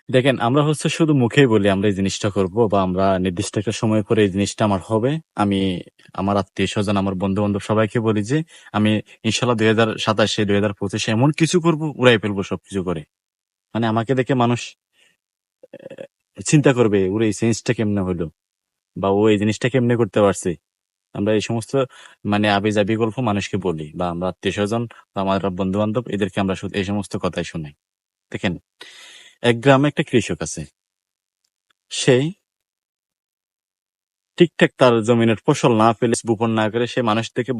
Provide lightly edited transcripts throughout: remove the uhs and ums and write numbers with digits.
দেখেন, আমরা হচ্ছে শুধু মুখেই বলি আমরা এই জিনিসটা করব বা আমরা নির্দিষ্ট একটা সময় পরে এই জিনিসটা আমার হবে। আমি আমার আত্মীয়-স্বজন, আমার বন্ধু-বান্ধব সবাইকে বলি যে আমি ইনশাআল্লাহ ২০২৭ ২০২৫ এমন কিছু করব, উড়াই ফেলবো সবকিছু করে। মানে আমাকে দেখে মানুষ চিন্তা করবে, ওরে এই চেঞ্জটা কেমনে হইলো? বা ও এই জিনিসটা কেমনে করতে পারছে? আমরা এই সমস্ত মানে আবিজাবি গল্প মানুষকে বলি বা আমরা আত্মীয়-স্বজন বা আমার বন্ধু-বান্ধব এদেরকে আমরা এই সমস্ত কথাই শোনাই। দেখেন, এক গ্রামে একটা কৃষক আছে। সে ঠিকঠাক তার জমিনের ফসল না পেলে, বপন না করে সে মানুষদেরকে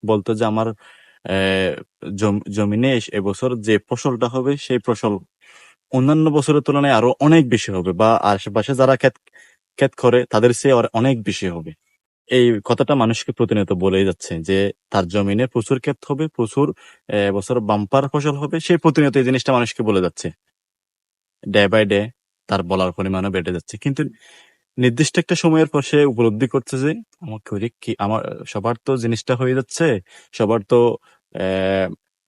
বলতো যে আমার জমিনে এবছর যে ফসলটা হবে সেই ফসল অন্যান্য বছরের তুলনায় আরো অনেক বেশি হবে বা আশেপাশে যারা ক্ষেত ক্ষেত করে তাদের চেয়ে অনেক বেশি হবে। এই কথাটা মানুষকে প্রতিনিয়ত বলেই যাচ্ছে যে তার জমিনে প্রচুর ক্ষেত হবে, প্রচুর বছর বাম্পার ফসল হবে। সে প্রতিনিয়ত এই জিনিসটা মানুষকে বলে যাচ্ছে। ডে বাই ডে তার বলার পরিমাণও বেড়ে যাচ্ছে। কিন্তু নির্দিষ্ট একটা সময়ের পর সে উপলব্ধি করছে যে আমাকে ওরে কি আমার সবার তো জিনিসটা হয়ে যাচ্ছে, সবার তো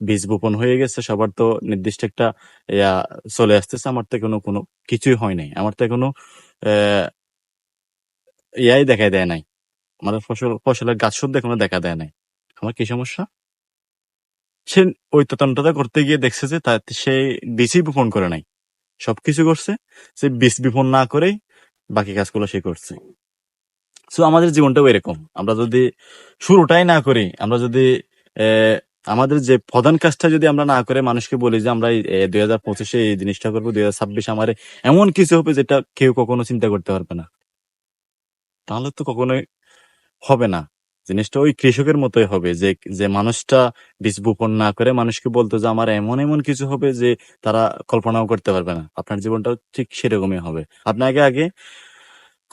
বীজ বপন হয়ে গেছে, সবার তো নির্দিষ্ট একটা ইয়া চলে আসতেছে, আমার তো কোনো কিছুই হয় নাই, আমার তো এখনো ইয়াই দেখাই দেয় নাই, আমার ফসলের গাছ শুদ্ধ এখনো দেখা দেয় নাই, আমার কি সমস্যা? সে ওই তদন্তটা করতে গিয়ে দেখছে যে সে বীজই বপন করে নাই, সবকিছু করছে, সে বীজ বপন না করেই বাকি কাজগুলো সে করছে। সো আমাদের জীবনটাও এরকম। আমরা যদি শুরুটাই না করি, আমরা যদি আমাদের যে প্রধান কাজটা যদি আমরা না করে মানুষকে বলি যে আমরা ২০২৫ এই জিনিসটা করবো, ২০২৬ আমার এমন কিছু হবে যেটা কেউ কখনো চিন্তা করতে পারবে না, তাহলে তো কখনোই হবে না। জিনিসটা ওই কৃষকের মতোই হবে যে যে মানুষটা বীজ বপন না করে মানুষকে বলতো যে আমার এমন এমন কিছু হবে যে তারা কল্পনাও করতে পারবে না। আপনার জীবনটাও ঠিক সেরকমই হবে। আপনাকে আগে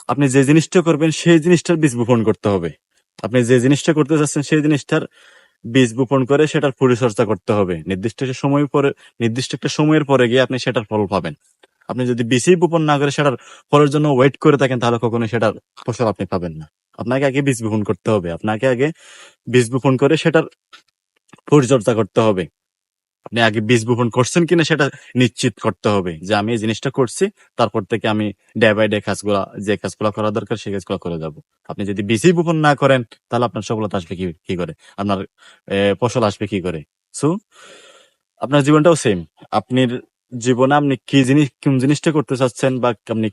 আপনি যে জিনিসটা করবেন সেই জিনিসটার বীজ বপন করতে হবে। আপনি যে জিনিসটা করতে চাচ্ছেন সেই জিনিসটার বীজ বপন করে সেটার পরিচর্যা করতে হবে। নির্দিষ্ট একটা সময়ের পরে গিয়ে আপনি সেটার ফল পাবেন। আপনি যদি বীজই বপন না করে সেটার ফলের জন্য ওয়েট করে থাকেন তাহলে কখনোই সেটার ফসল আপনি পাবেন না। আপনাকে আগে বীজ বপন করতে হবে। আপনাকে আগে বীজ বপন করে সেটার পরিচর্যা করতে হবে। আপনি আগে বীজ বপন করছেন কিনা সেটা নিশ্চিত করতে হবে যে আমি এই জিনিসটা করছি, তারপর থেকে আমি ডে বাই ডে যে কাজগুলো করা দরকার সেই কাজগুলো করে যাব। আপনি যদি বীজই বপন না করেন তাহলে আপনার সফলতা আসবে কি করে, আপনার ফসল আসবে কি করে? সো আপনার জীবনটাও সেম। আপনার জীবনে আপনি কোন জিনিসটা করতে চাচ্ছেন বা আপনি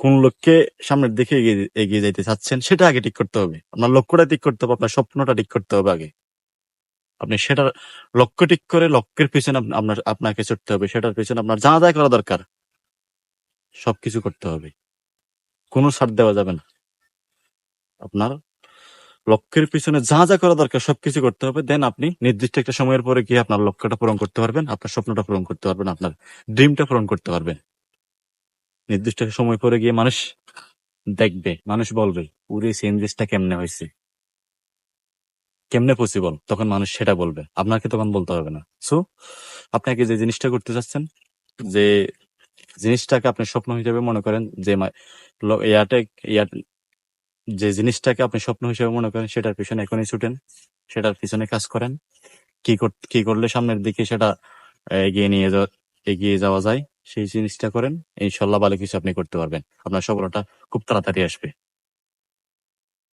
কোন লক্ষ্যে সামনের দিকে এগিয়ে যাইতে চাচ্ছেন সেটা আগে ঠিক করতে হবে। আপনার লক্ষ্যটা ঠিক করতে হবে, আপনার স্বপ্নটা ঠিক করতে হবে আগে। আপনি সেটার লক্ষ্য ঠিক করে লক্ষ্যের পেছনে আপনাকে ছুটতে হবে। সেটার পেছনে আপনার যা করা দরকার সবকিছু করতে হবে। কোনো ছাড় দেওয়া যাবে না। আপনার লক্ষ্যের পিছনে যা করা দরকার সবকিছু করতে হবে। দেন আপনি নির্দিষ্ট একটা সময়ের পরে গিয়ে আপনার লক্ষ্যটা পূরণ করতে পারবেন, আপনার স্বপ্নটা পূরণ করতে পারবেন, আপনার ড্রিমটা পূরণ করতে পারবেন। নির্দিষ্ট একটা সময় পরে গিয়ে মানুষ দেখবে, মানুষ বলবে, ওরে চেঞ্জেসটা কেমনে হয়েছে, কেমনে পসিবল? তখন মানুষ সেটা বলবে, আপনাকে তখন বলতে হবে না। সো আপনাকে যে জিনিসটা করতে চাচ্ছেন, যে জিনিসটাকে আপনি স্বপ্ন হিসেবে মনে করেন, যে ইয়াতে ইয়া যে জিনিসটাকে আপনি স্বপ্ন হিসেবে মনে করেন সেটার পিছনে এখনই ছুটেন, সেটার পিছনে কাজ করেন। কি করলে সামনের দিকে সেটা এগিয়ে এগিয়ে যাওয়া যায় সেই জিনিসটা করেন। ইনশাল্লাহ ভালো কিছু আপনি করতে পারবেন। আপনার সফলতা খুব তাড়াতাড়ি আসবে।